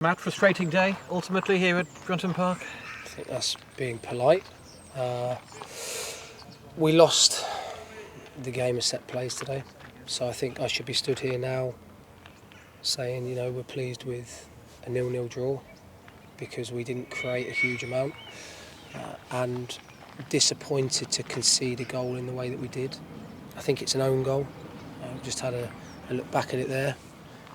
Matt, frustrating day ultimately here at Brunton Park? I think that's being polite. We lost the game of set plays today, so I think I should be stood here now saying, we're pleased with a 0-0 draw because we didn't create a huge amount, and disappointed to concede a goal in the way that we did. I think it's an own goal. Just had a look back at it there.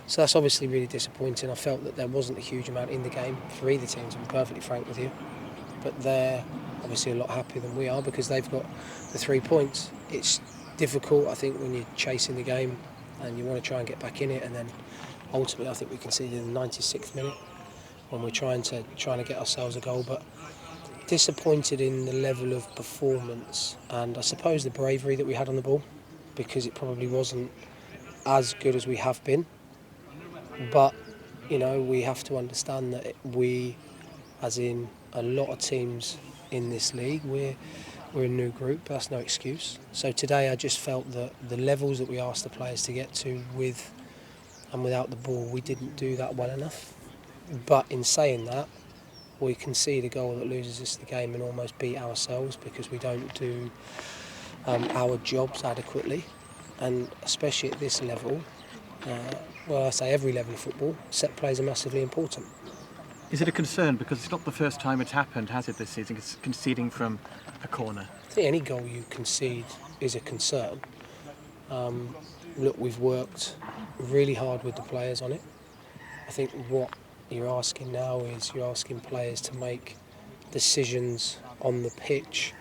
So that's obviously really disappointing. I felt that there wasn't a huge amount in the game for either team, to be perfectly frank with you. But they're obviously a lot happier than we are because they've got the 3 points. It's difficult, I think, when you're chasing the game and you want to try and get back in it, and then ultimately I think we conceded in the 96th minute when we're trying to get ourselves a goal. But disappointed in the level of performance and I suppose the bravery that we had on the ball, because it probably wasn't as good as we have been. But, we have to understand that we, as in a lot of teams in this league, we're a new group, but that's no excuse. So today I just felt that the levels that we asked the players to get to with and without the ball, we didn't do that well enough. But in saying that, we concede a goal that loses us the game and almost beat ourselves because we don't do our jobs adequately. And especially at this level, I say every level of football, set plays are massively important. Is it a concern? Because it's not the first time it's happened, has it, this season? It's conceding from a corner. I think any goal you concede is a concern. Look, we've worked really hard with the players on it. I think what you're asking now is you're asking players to make decisions on the pitch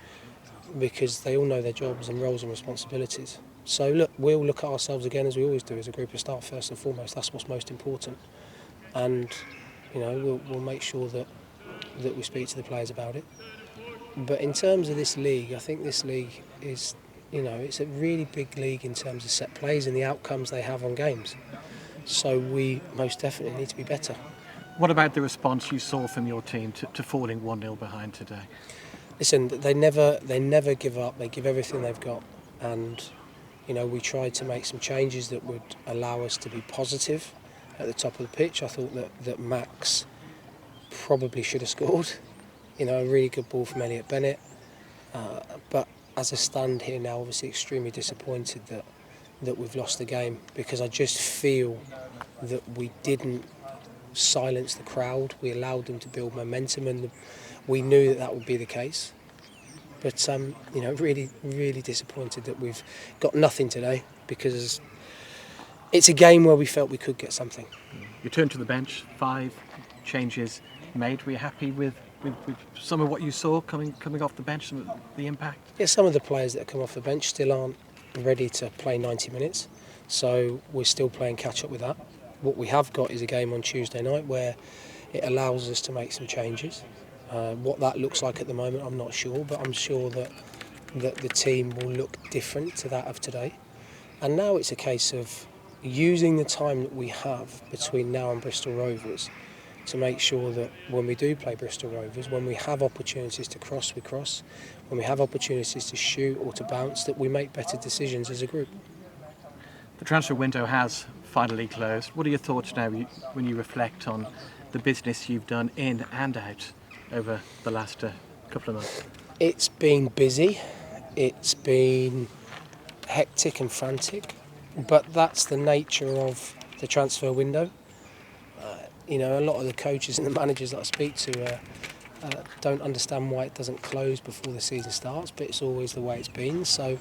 because they all know their jobs and roles and responsibilities. So look, we'll look at ourselves again as we always do as a group of staff first and foremost. That's what's most important. And, we'll make sure that we speak to the players about it. But in terms of this league, I think this league is, it's a really big league in terms of set plays and the outcomes they have on games. So we most definitely need to be better. What about the response you saw from your team to falling 1-0 behind today? Listen, they never give up. They give everything they've got. And we tried to make some changes that would allow us to be positive at the top of the pitch. I thought that Max probably should have scored. A really good ball from Elliot Bennett. But as I stand here now, obviously extremely disappointed that we've lost the game because I just feel that we didn't silence the crowd. We allowed them to build momentum and we knew that would be the case. But, really, really disappointed that we've got nothing today because it's a game where we felt we could get something. You turned to the bench, 5 changes made. Were you happy with some of what you saw coming off the bench, some of the impact? Yeah, some of the players that have come off the bench still aren't ready to play 90 minutes, so we're still playing catch-up with that. What we have got is a game on Tuesday night where it allows us to make some changes. What that looks like at the moment, I'm not sure, but I'm sure that the team will look different to that of today. And now it's a case of using the time that we have between now and Bristol Rovers to make sure that when we do play Bristol Rovers, when we have opportunities to cross, we cross. When we have opportunities to shoot or to bounce, that we make better decisions as a group. The transfer window has finally closed. What are your thoughts now when you reflect on the business you've done in and out over the last couple of months? It's been busy, it's been hectic and frantic, but that's the nature of the transfer window. A lot of the coaches and the managers that I speak to don't understand why it doesn't close before the season starts, but it's always the way it's been. So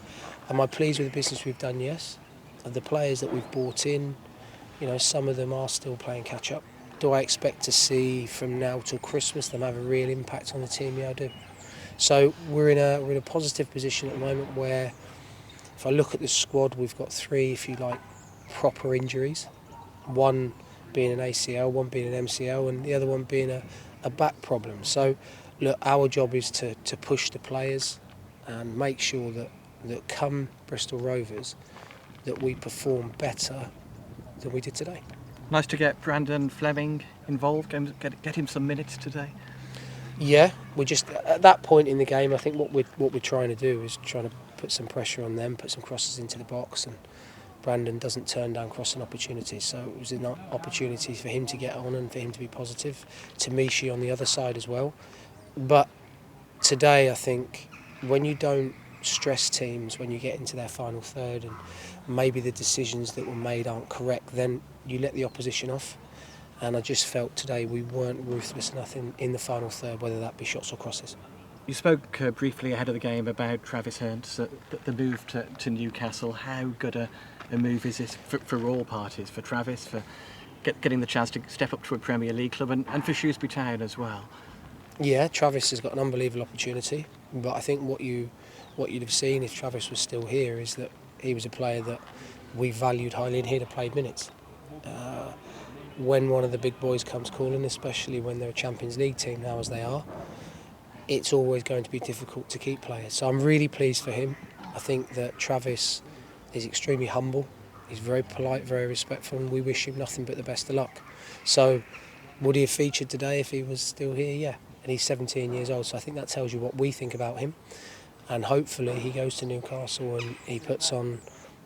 am I pleased with the business we've done? Yes. The players that we've brought in, some of them are still playing catch up. Do I expect to see from now till Christmas them have a real impact on the team? Yeah, I do. So we're in a positive position at the moment where if I look at the squad, we've got 3, if you like, proper injuries. One being an ACL, one being an MCL, and the other one being a back problem. So look, our job is to push the players and make sure that come Bristol Rovers that we perform better than we did today. Nice to get Brandon Fleming involved and get him some minutes today. Yeah, we're just at that point in the game. I think what we're trying to do is trying to put some pressure on them, put some crosses into the box, and Brandon doesn't turn down crossing opportunities. So it was an opportunity for him to get on and for him to be positive. Tamishi on the other side as well. But today, I think when you don't stress teams when you get into their final third and maybe the decisions that were made aren't correct, then you let the opposition off. And I just felt today we weren't ruthless enough in the final third, whether that be shots or crosses. You spoke briefly ahead of the game about Travis Hearn's the move to Newcastle. How good a move is this for all parties, for Travis, for getting the chance to step up to a Premier League club, and for Shrewsbury Town as well? Yeah, Travis has got an unbelievable opportunity, but I think what you'd have seen if Travis was still here is that he was a player that we valued highly and he'd have played minutes. When one of the big boys comes calling, especially when they're a Champions League team now as they are, it's always going to be difficult to keep players. So I'm really pleased for him. I think that Travis is extremely humble, he's very polite, very respectful, and we wish him nothing but the best of luck. So would he have featured today if he was still here? Yeah. And he's 17 years old, so I think that tells you what we think about him. And hopefully he goes to Newcastle and he puts on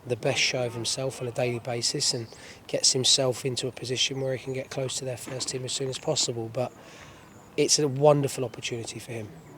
the best show of himself on a daily basis and gets himself into a position where he can get close to their first team as soon as possible. But it's a wonderful opportunity for him.